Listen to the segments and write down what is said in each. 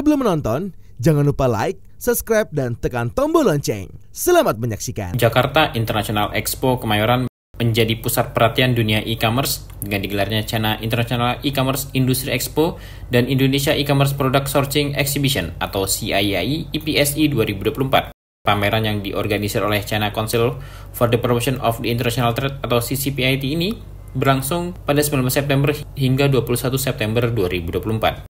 Sebelum menonton, jangan lupa like, subscribe, dan tekan tombol lonceng. Selamat menyaksikan. Jakarta International Expo Kemayoran menjadi pusat perhatian dunia e-commerce dengan digelarnya China International E-commerce Industry Expo dan Indonesia E-commerce Product Sourcing Exhibition atau CIAI IPSI 2024. Pameran yang diorganisir oleh China Council for the Promotion of the International Trade atau CCPIT ini berlangsung pada 19 September hingga 21 September 2024.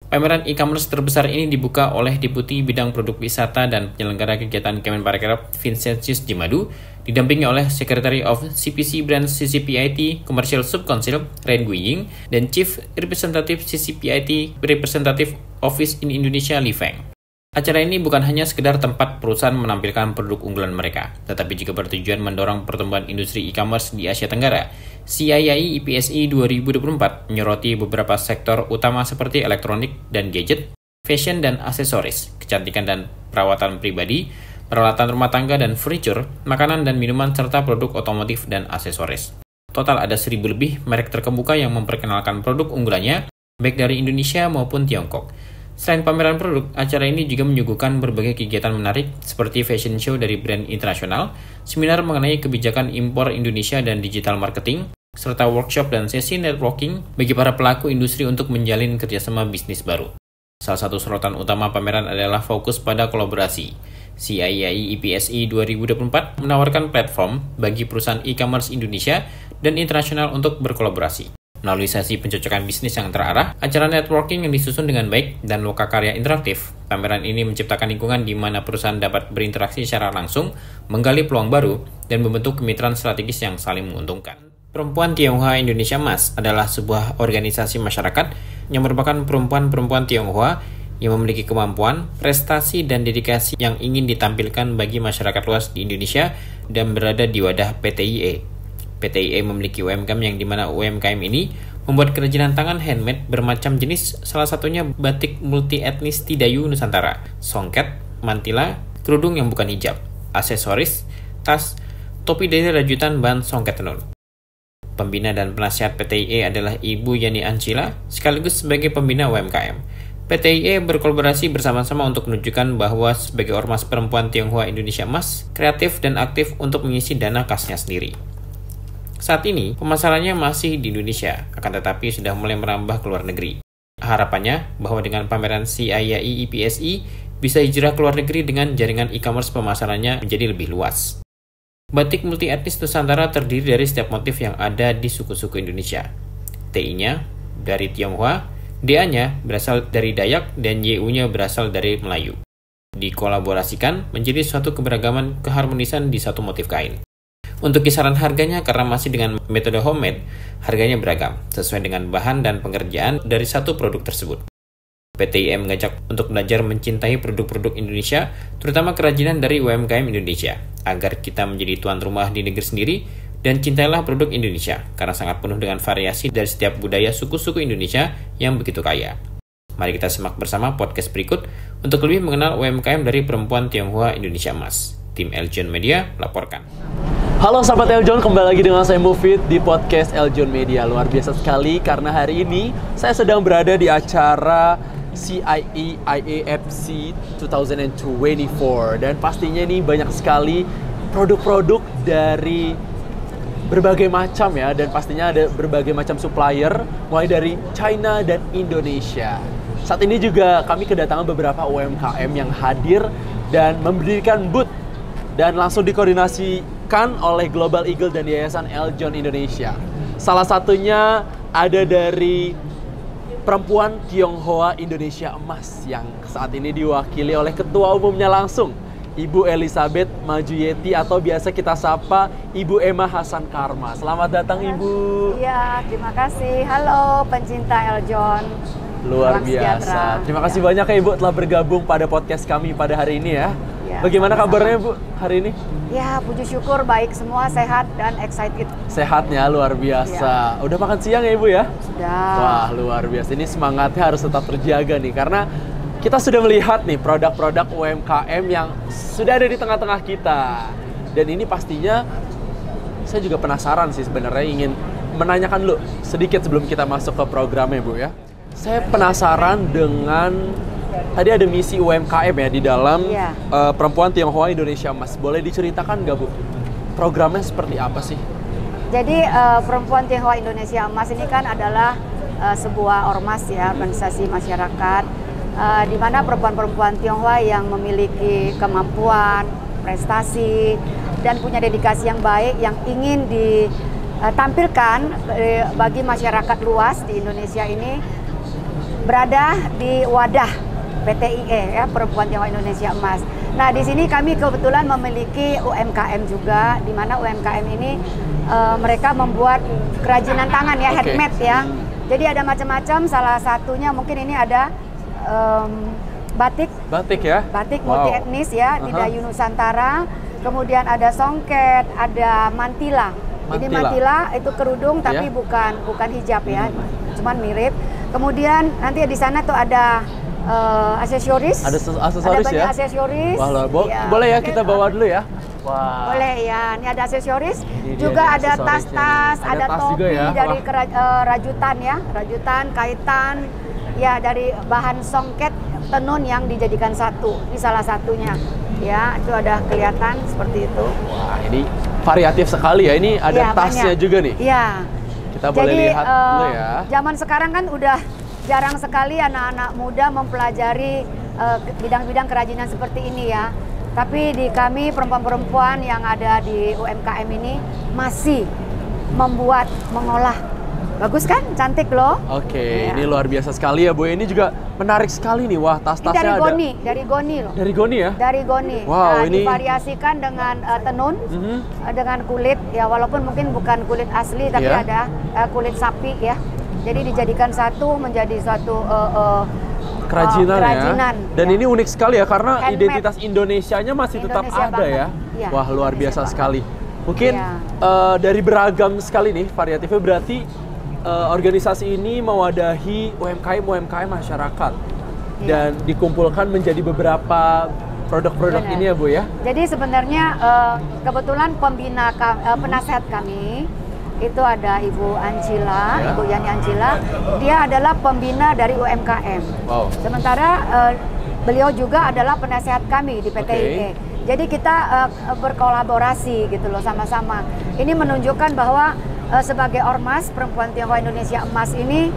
Pameran e-commerce terbesar ini dibuka oleh Deputi Bidang Produk Wisata dan Penyelenggara Kegiatan Kemenparekraf Vincentius Jimadu, didampingi oleh Secretary of CPC Brands CCPIT Commercial Sub-Council Ren Guiying dan Chief Representative CCPIT Representative Office in Indonesia Li Feng. Acara ini bukan hanya sekedar tempat perusahaan menampilkan produk unggulan mereka, tetapi juga bertujuan mendorong pertumbuhan industri e-commerce di Asia Tenggara. CIAI IPSI 2024 menyoroti beberapa sektor utama seperti elektronik dan gadget, fashion dan aksesoris, kecantikan dan perawatan pribadi, peralatan rumah tangga dan furniture, makanan dan minuman, serta produk otomotif dan aksesoris. Total ada 1.000 lebih merek terkemuka yang memperkenalkan produk unggulannya, baik dari Indonesia maupun Tiongkok. Selain pameran produk, acara ini juga menyuguhkan berbagai kegiatan menarik seperti fashion show dari brand internasional, seminar mengenai kebijakan impor Indonesia dan digital marketing, serta workshop dan sesi networking bagi para pelaku industri untuk menjalin kerjasama bisnis baru. Salah satu sorotan utama pameran adalah fokus pada kolaborasi. CIAI IPSI 2024 menawarkan platform bagi perusahaan e-commerce Indonesia dan internasional untuk berkolaborasi. Melalui sesi pencocokan bisnis yang terarah, acara networking yang disusun dengan baik, dan lokakarya interaktif, pameran ini menciptakan lingkungan di mana perusahaan dapat berinteraksi secara langsung, menggali peluang baru, dan membentuk kemitraan strategis yang saling menguntungkan. Perempuan Tionghoa Indonesia Mas adalah sebuah organisasi masyarakat yang merupakan perempuan-perempuan Tionghoa yang memiliki kemampuan, prestasi, dan dedikasi yang ingin ditampilkan bagi masyarakat luas di Indonesia dan berada di wadah PTIE. PTIE memiliki UMKM yang dimana UMKM ini membuat kerajinan tangan handmade bermacam jenis, salah satunya batik multi etnis Tidayu Nusantara, songket, mantila, kerudung yang bukan hijab, aksesoris, tas, topi dari rajutan bahan songket tenun. Pembina dan penasihat PTIE adalah Ibu Yani Ancila, sekaligus sebagai pembina UMKM. PTIE berkolaborasi bersama-sama untuk menunjukkan bahwa sebagai ormas perempuan Tionghoa Indonesia Mas, kreatif dan aktif untuk mengisi dana kasnya sendiri. Saat ini, pemasarannya masih di Indonesia, akan tetapi sudah mulai merambah ke luar negeri. Harapannya bahwa dengan pameran CIAI IPSI bisa hijrah ke luar negeri dengan jaringan e-commerce pemasarannya menjadi lebih luas. Batik multi etnis Nusantara terdiri dari setiap motif yang ada di suku-suku Indonesia. TI-nya dari Tionghoa, DA-nya berasal dari Dayak, dan YU-nya berasal dari Melayu. Dikolaborasikan menjadi suatu keberagaman keharmonisan di satu motif kain. Untuk kisaran harganya, karena masih dengan metode homemade, harganya beragam, sesuai dengan bahan dan pengerjaan dari satu produk tersebut. PTIE mengajak untuk belajar mencintai produk-produk Indonesia, terutama kerajinan dari UMKM Indonesia, agar kita menjadi tuan rumah di negeri sendiri, dan cintailah produk Indonesia, karena sangat penuh dengan variasi dari setiap budaya suku-suku Indonesia yang begitu kaya. Mari kita simak bersama podcast berikut untuk lebih mengenal UMKM dari perempuan Tionghoa Indonesia Mas. Tim Eljon Media melaporkan. Halo sahabat Eljon, kembali lagi dengan saya Mufid di podcast Eljon Media. Luar biasa sekali karena hari ini saya sedang berada di acara CIAI IAFC 2024. Dan pastinya ini banyak sekali produk-produk dari berbagai macam ya. Dan pastinya ada berbagai macam supplier, mulai dari China dan Indonesia. Saat ini juga kami kedatangan beberapa UMKM yang hadir dan mendirikan booth dan langsung dikoordinasikan oleh Global Eagle dan Yayasan Eljon Indonesia. Salah satunya ada dari perempuan Tionghoa Indonesia Emas yang saat ini diwakili oleh ketua umumnya langsung, Ibu Elizabeth Majuyeti atau biasa kita sapa Ibu Emma Hasan Karma. Selamat datang Ibu. Iya, terima kasih. Halo pencinta Eljon. Luar biasa. Terima kasih banyak ya Ibu telah bergabung pada podcast kami pada hari ini ya. Bagaimana kabarnya Bu hari ini? Ya, puji syukur baik semua, sehat dan excited. Sehatnya luar biasa. Udah makan siang ya Ibu ya? Sudah. Wah, luar biasa. Ini semangatnya harus tetap terjaga nih karena kita sudah melihat nih produk-produk UMKM yang sudah ada di tengah-tengah kita. Dan ini pastinya saya juga penasaran sih sebenarnya, ingin menanyakan dulu sedikit sebelum kita masuk ke programnya Bu ya. Saya penasaran dengan tadi ada misi UMKM ya di dalam Iya. Perempuan Tionghoa Indonesia Emas. Boleh diceritakan nggak Bu? Programnya seperti apa sih? Jadi Perempuan Tionghoa Indonesia Emas ini kan adalah sebuah ormas ya, organisasi masyarakat di mana perempuan-perempuan Tionghoa yang memiliki kemampuan, prestasi dan punya dedikasi yang baik yang ingin ditampilkan bagi masyarakat luas di Indonesia ini berada di wadah PTIE ya, Perempuan Tionghoa Indonesia Emas. Nah, di sini kami kebetulan memiliki UMKM juga, di mana UMKM ini mereka membuat kerajinan tangan ya, handmade ya. Jadi ada macam-macam, salah satunya mungkin ini ada batik. Batik ya? Batik multi etnis ya, di Dayu Nusantara. Kemudian ada songket, ada mantila. Jadi mantila itu kerudung tapi bukan hijab ya, cuman mirip. Kemudian nanti di sana tuh ada aksesoris. Ada aksesoris banyak ya? aksesoris. Wah, ya. boleh ya kita bawa dulu ya? Wah. Boleh ya, ini ada aksesoris. Ini juga ada aksesorisnya tas-tas, nih. ada tas topi juga ya? dari rajutan ya, rajutan, kaitan, ya dari bahan songket tenun yang dijadikan satu. Ini salah satunya. Ya, itu ada kelihatan seperti itu. Wah, ini variatif sekali ya. Ini ada Ya, tasnya banyak. juga nih. Iya. Kita boleh lihat dulu ya. Zaman sekarang kan udah jarang sekali anak-anak muda mempelajari bidang-bidang kerajinan seperti ini ya. Tapi di kami perempuan-perempuan yang ada di UMKM ini masih membuat, mengolah. Bagus kan? Cantik loh. Oke, Ya. ini luar biasa sekali ya Bu. Ini juga menarik sekali nih. Wah, Ini tas-tasnya dari ada. goni, dari goni loh. Dari goni ya? Dari goni. Wow, Nah, ini divariasikan dengan tenun, dengan kulit ya, walaupun mungkin bukan kulit asli tapi Iya. ada kulit sapi ya. Jadi dijadikan satu menjadi suatu kerajinan kerajinan, ya. Dan ya. ini unik sekali ya karena Handmade. identitas Indonesianya masih tetap Indonesia ada banget. ya. Iya, Wah, luar Indonesia biasa banget. sekali. Mungkin Iya. dari beragam sekali nih variatifnya, berarti organisasi ini mewadahi UMKM masyarakat dan dikumpulkan menjadi beberapa produk-produk Benar. ini ya Bu ya. Jadi sebenarnya kebetulan pembina penasehat kami itu ada Ibu Ancila, Ya. Ibu Yani Ancila. Dia adalah pembina dari UMKM. Wow. Sementara beliau juga adalah penasehat kami di PTIE. Jadi kita berkolaborasi gitu loh sama-sama. Ini menunjukkan bahwa sebagai ormas Perempuan Tionghoa Indonesia Emas ini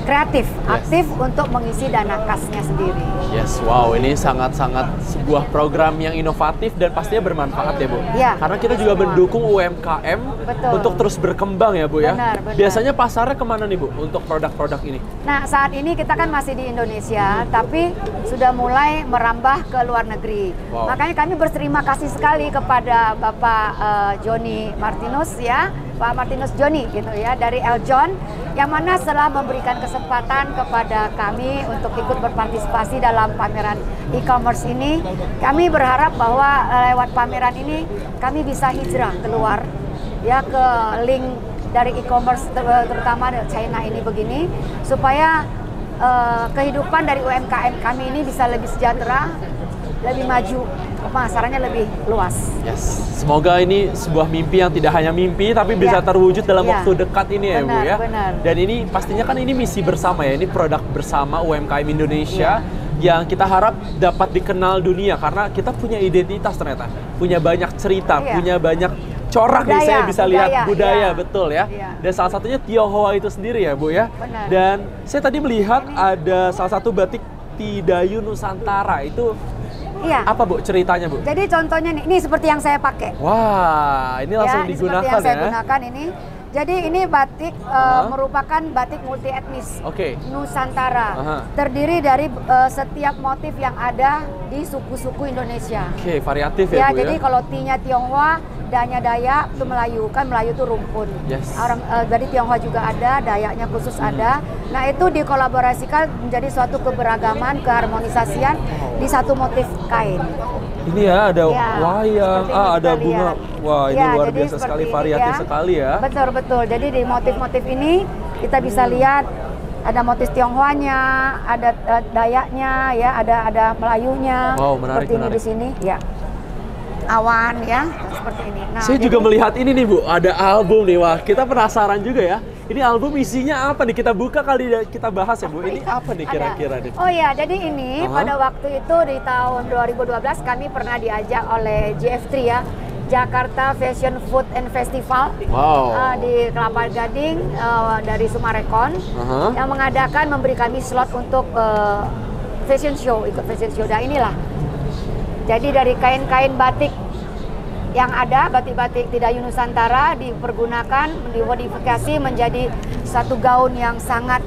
kreatif, aktif untuk mengisi dana kasnya sendiri. Yes, wow, ini sangat-sangat sebuah program yang inovatif dan pastinya bermanfaat ya Bu. Ya, Karena kita juga semua. mendukung UMKM Betul. untuk terus berkembang ya Bu ya. Benar, benar. Biasanya pasarnya kemana nih Bu untuk produk-produk ini? Nah, saat ini kita kan masih di Indonesia, tapi sudah mulai merambah ke luar negeri. Wow. Makanya kami berterima kasih sekali kepada Bapak Joni Martinus ya, Pak Martinus Joni gitu ya, dari Eljon, yang mana setelah memberikan kesempatan kepada kami untuk ikut berpartisipasi dalam pameran e-commerce ini, kami berharap bahwa lewat pameran ini kami bisa hijrah keluar ya ke link dari e-commerce terutama China ini begini, supaya kehidupan dari UMKM kami ini bisa lebih sejahtera, lebih maju, pemasarannya lebih luas. Yes, semoga ini sebuah mimpi yang tidak hanya mimpi tapi bisa terwujud dalam Ya. waktu dekat ini ya Bu Benar, ya. benar. Dan ini pastinya kan ini misi bersama ya, ini produk bersama UMKM Indonesia yang kita harap dapat dikenal dunia karena kita punya identitas ternyata, punya banyak cerita, Iya. punya banyak corak nih, Budaya, saya bisa lihat budaya, iya. betul ya. Iya. Dan salah satunya Tionghoa itu sendiri ya Bu ya. Benar. Dan saya tadi melihat ada salah satu batik Dayu Nusantara, itu Iya. apa Bu ceritanya Bu? Jadi contohnya nih, ini seperti yang saya pakai. Wah, ini langsung Ini digunakan seperti yang saya ya. gunakan ini. Jadi ini batik merupakan batik multi etnis Oke. Nusantara. Terdiri dari setiap motif yang ada di suku-suku Indonesia. Oke, variatif Ya, ya Bu jadi ya. kalau T-nya Tionghoa, Da-nya Dayak, itu Melayu. Kan Melayu itu rumpun. Yes. Orang dari Tionghoa juga ada, Dayaknya khusus ada. Nah, itu dikolaborasikan menjadi suatu keberagaman, keharmonisasian di satu motif kain. Ini ya ada Ya, wayang, seperti ini ada kita bunga. lihat. Wah, ini Ya, luar jadi biasa sekali, seperti ini variatif ya. sekali ya. Betul, betul. Jadi di motif-motif ini kita bisa lihat ada motif Tionghoanya, ada Dayaknya, ya, ada Melayunya. Wow, menarik, seperti ini menarik. di sini, ya. awan ya, seperti ini. Nah, Saya juga melihat ini nih Bu, ada album nih. Wah, kita penasaran juga ya. Ini album isinya apa nih? Kita buka kali kita bahas ya Bu. Ini apa nih kira-kira nih? Oh ya, jadi ini pada waktu itu di tahun 2012 kami pernah diajak oleh JF3 ya, Jakarta Fashion Food and Festival di Kelapa Gading dari Sumarekon yang memberi kami slot untuk fashion show, ikut fashion show. Nah inilah. Jadi dari kain-kain batik yang ada, batik-batik Tidayu Nusantara dipergunakan, dimodifikasi menjadi satu gaun yang sangat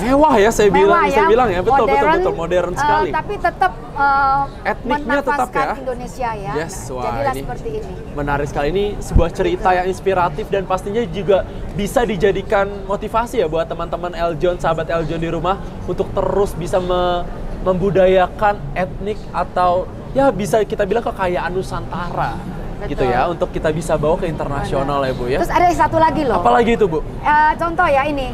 mewah ya, saya bilang ya, betul modern sekali. Tapi tetap etniknya tetap ya. Indonesia ya. Yes, wah, jadilah ini seperti ini. Menarik sekali, ini sebuah cerita yang inspiratif dan pastinya juga bisa dijadikan motivasi ya buat teman-teman Eljon, sahabat Eljon di rumah untuk terus bisa membudayakan etnik atau ya bisa kita bilang kekayaan Nusantara. Betul. Gitu ya, untuk kita bisa bawa ke internasional ya Bu ya. Terus ada satu lagi loh. Apalagi itu Bu? Contoh ya ini.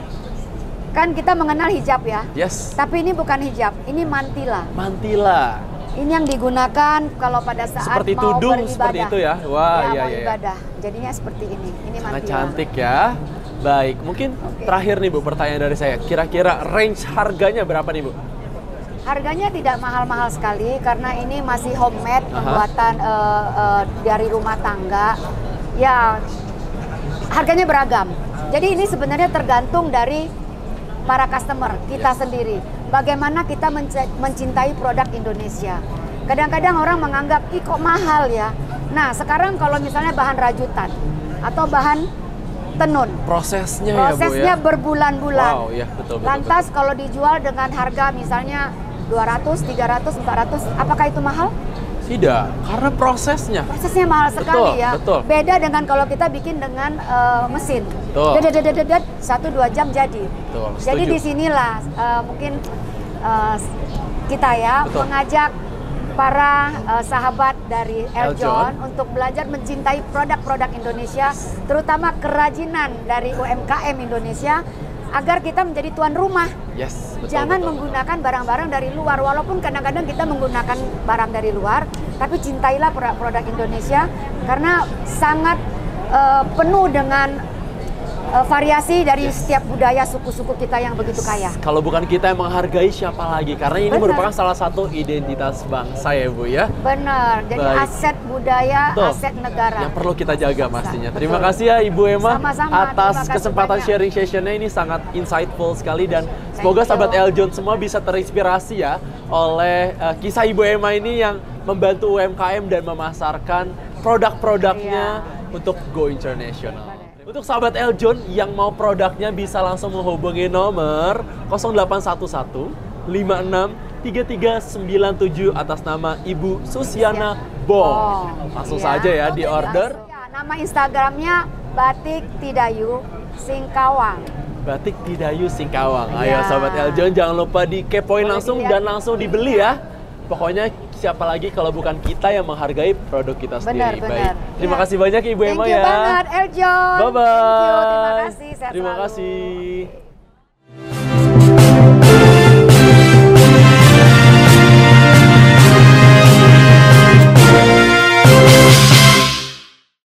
Kan kita mengenal hijab ya. Yes. Tapi ini bukan hijab, ini mantila. Mantila. Ini yang digunakan kalau pada saat seperti mau tudung, beribadah. seperti itu ya. Wah, ya, iya. Ibadah. Jadinya seperti ini. Ini mantila. Sangat cantik ya. Baik, mungkin terakhir nih Bu, pertanyaan dari saya. Kira-kira range harganya berapa nih Bu? Harganya tidak mahal-mahal sekali karena ini masih homemade, pembuatan dari rumah tangga. Ya, harganya beragam. Jadi ini sebenarnya tergantung dari para customer kita sendiri. Bagaimana kita mencintai produk Indonesia. Kadang-kadang orang menganggap, ih kok mahal ya. Nah, sekarang kalau misalnya bahan rajutan atau bahan tenun. Prosesnya ya Bu ya? Berbulan-bulan. Wow, ya betul. Lantas kalau dijual dengan harga misalnya 200, 300, 400, apakah itu mahal? Tidak, karena prosesnya. Prosesnya mahal sekali ya. Betul. Beda dengan kalau kita bikin dengan mesin. Betul. 1-2 jam jadi. Betul, jadi setuju. disinilah mungkin kita ya mengajak para sahabat dari Eljon untuk belajar mencintai produk-produk Indonesia, terutama kerajinan dari UMKM Indonesia, agar kita menjadi tuan rumah. Yes, betul, Jangan menggunakan barang-barang dari luar, walaupun kadang-kadang kita menggunakan barang dari luar, tapi cintailah produk Indonesia karena sangat penuh dengan variasi dari setiap budaya suku-suku kita yang begitu kaya. Kalau bukan kita yang menghargai, siapa lagi? Karena ini merupakan salah satu identitas bangsa ya Bu ya. Benar, jadi aset budaya, aset negara. Yang perlu kita jaga pastinya. Terima kasih ya Ibu Emma atas kesempatan sharing sessionnya, ini sangat insightful sekali dan semoga sahabat Eljon semua bisa terinspirasi ya oleh kisah Ibu Emma ini yang membantu UMKM dan memasarkan produk-produknya untuk go international. Untuk sahabat Eljon yang mau produknya bisa langsung menghubungi nomor 0811 56 3397 atas nama Ibu Susiana Bong. Langsung saja ya di order. Nama Instagramnya Batik Tidayu Singkawang. Batik Tidayu Singkawang. Ayo sahabat Eljon jangan lupa dikepoin langsung dan langsung dibeli ya. Pokoknya siapa lagi kalau bukan kita yang menghargai produk kita sendiri. Baik. Terima kasih banyak Ibu Emma ya. Thank you banget Eljon. Bye bye. Thank you. Terima kasih. Terima kasih.